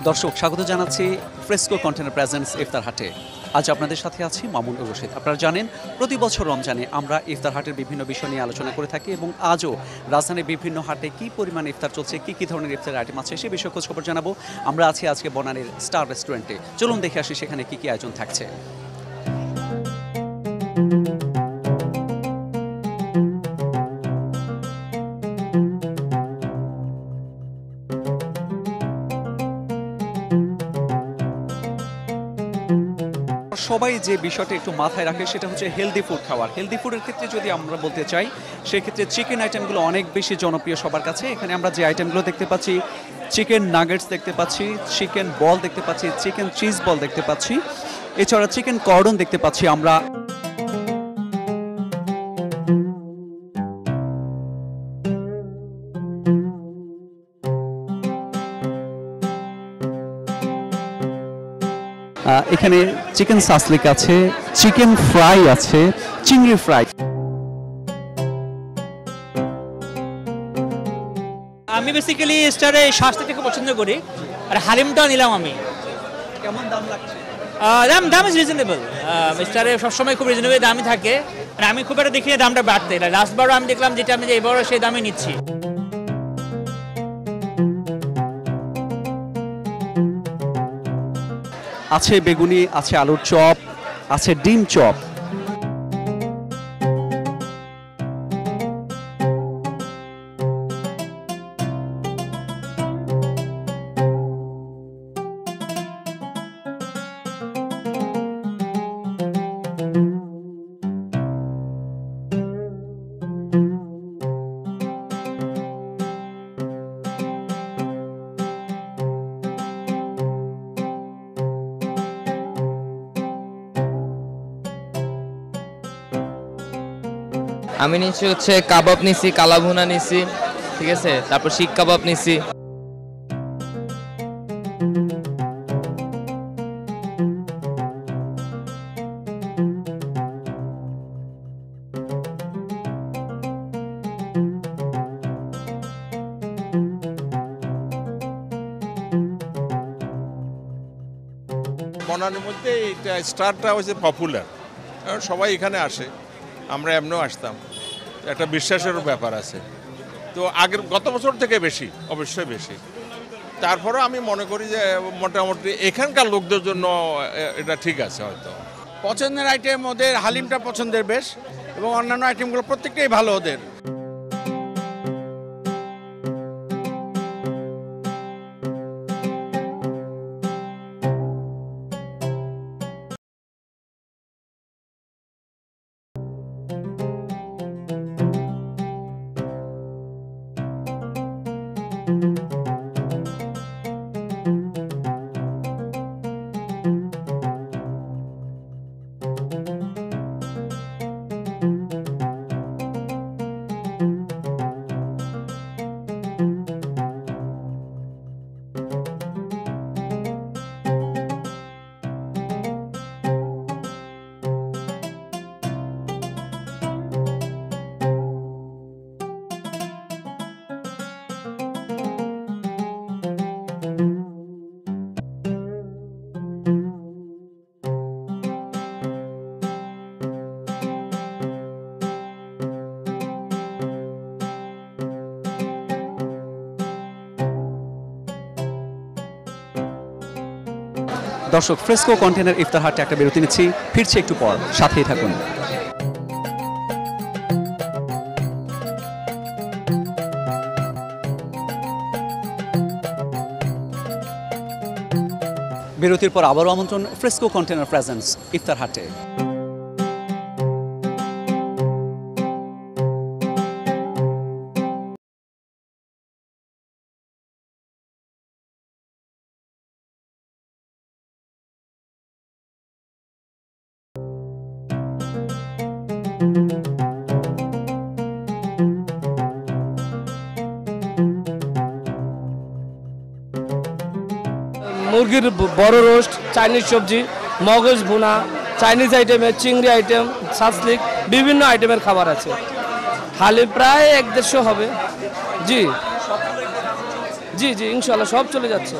দর্শক স্বাগত জানাচ্ছি ফ্রেস্কো কন্টেনার প্রেজেন্স ইফতার হাটে। আজ আপনাদের সাথে আছি মামুন ও রশিদ। আপনারা জানেন প্রতি বছর রমজানে আমরা ইফতার হাটের বিভিন্ন বিষয় নিয়ে আলোচনা করে থাকি এবং আজও রাজধানীর বিভিন্ন হাটে কী পরিমাণ ইফতার চলছে, কী ধরনের ইফতার আইটেম আছে সে বিষয়ে খোঁজ খবর জানাবো। আমরা আছি আজকে বনানীর স্টার রেস্টুরেন্টে। চলুন দেখে আসি সেখানে কী আয়োজন থাকছে। সবাই যে বিষয়টা একটু মাথায় রাখে সেটা হচ্ছে হেলদি ফুড খাওয়ার। হেলদি ফুডের ক্ষেত্রে যদি আমরা বলতে চাই সেক্ষেত্রে চিকেন আইটেমগুলো অনেক বেশি জনপ্রিয় সবার কাছে। এখানে আমরা যে আইটেমগুলো দেখতে পাচ্ছি, চিকেন নাগেটস দেখতে পাচ্ছি, চিকেন বল দেখতে পাচ্ছি, চিকেন চিজ বল দেখতে পাচ্ছি, এছাড়া চিকেন কর্ডন দেখতে পাচ্ছি আমরা। এখানে চিকেন সাসলিক আছে, চিকেন ফ্রাই আছে, চিংড়ি ফ্রাই। আমি বেসিক্যালি স্টারে শাস্তি থেকে পছন্দ করি, আর হালিমটা নিলাম আমি। কেমন দাম লাগছে? দাম ইজ রিজনেবল। স্টারে সবসময় খুব রিজনেবল দামই থাকে, আর আমি খুব একটা দেখি না দামটা বাড়তে। লাস্ট বারও আমি দেখলাম যেটা আমি এবারও সেই দামে নিচ্ছি। আছে বেগুনি, আছে আলুর চপ, আছে ডিম চপ। আমি নিচ্ছি হচ্ছে কাবাব নিছি, কালাভুনা নিছি, ঠিক আছে, তারপর শিক কাবাব নিছি। বনানীর মধ্যে এটা স্টারটা হচ্ছে পপুলার, কারণ সবাই এখানে আসে, আমরা এমনিও আসতাম, একটা বিশ্বাসেরও ব্যাপার আছে। তো আগের গত বছর থেকে বেশি, অবশ্যই বেশি। তারপরেও আমি মনে করি যে মোটামুটি এখানকার লোকদের জন্য এটা ঠিক আছে। হয়তো পছন্দের আইটেম ওদের হালিমটা পছন্দের বেশ, এবং অন্যান্য আইটেমগুলো প্রত্যেকটাই ভালো ওদের। দর্শক ফ্রেস্কো কন্টেনার ইফতার হাটে একটা বিরতি নিচ্ছি, ফিরছি একটু পর, সাথেই থাকুন। বিরতির পর আবারও আমন্ত্রণ ফ্রেস্কো কন্টেনার প্রেজেন্স ইফতার হাটে। মুরগির বড় রোস্ট, চাইনিজ সবজি, মগজ ভুনা, চাইনিজ আইটেমের চিংড়ি আইটেম, সাসলিক, বিভিন্ন আইটেমের খাবার আছে। হালিম প্রায় 1-150 হবে। জি জি জি, ইনশাল্লাহ সব চলে যাচ্ছে।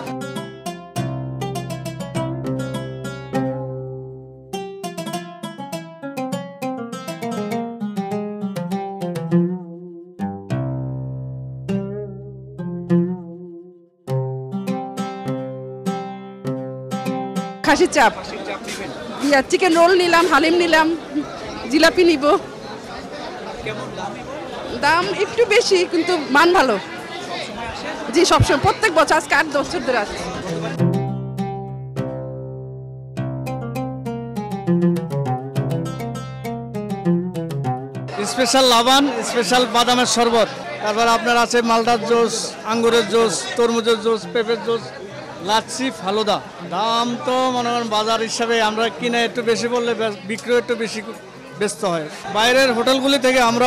খাসির চাপ, চিকেন রোল নিলাম, হালিম নিলাম, জিলাপি নিব। দাম একটু বেশি কিন্তু মান ভালো। জি, সবসময় প্রত্যেক বছর, আজকে 8 বছর ধরে আসছে। স্পেশাল লাবান, স্পেশাল বাদামের শরবত, তারপর আপনার আছে মালটার জুস, আঙ্গুরের জুস, তরমুজের জুস, পেঁপের জুস, লাচ্ছি, ফালুদা। দাম তো মনে করেন বাজার হিসাবে আমরা কিনে একটু বেশি বললে বিক্রয় একটু বেশি ব্যস্ত হয়। বাইরের হোটেলগুলি থেকে আমরা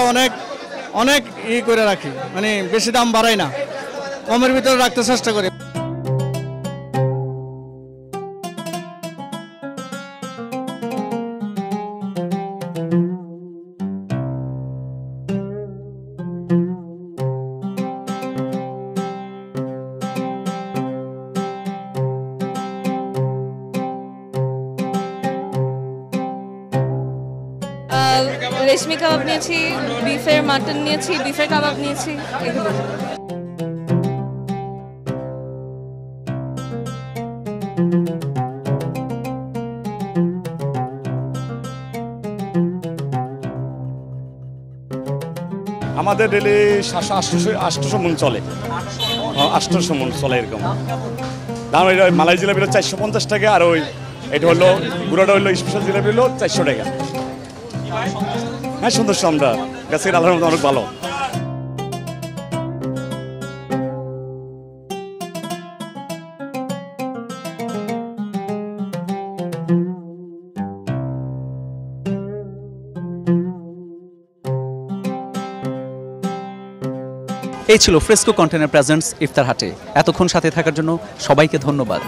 অনেক করে রাখি, মানে বেশি দাম বাড়াই না, কমের ভিতরে রাখতে চেষ্টা করি। রেশমি কাবাব নিয়েছি, বিফের মাটন নিয়েছি, বিফের কাবাব নিয়েছি, এগুলো। আমাদের ডেলি 800 মন চলে, 800 মন চলে এরকম দাম। এটা মালাই জিলাপি হলো 450 টাকা, আর ওই এটা হলো গুঁড়োটা হলো স্পেশাল জিলাপি হলো 400 টাকা। হ্যাঁ, সন্তুষ্ট আমরা, গাছের আল্লাহর মতো অনেক ভালো। এই ছিল ফ্রেস্কো কন্টেনার প্রেজেন্টস ইফতার হাটে। এতক্ষণ সাথে থাকার জন্য সবাইকে ধন্যবাদ।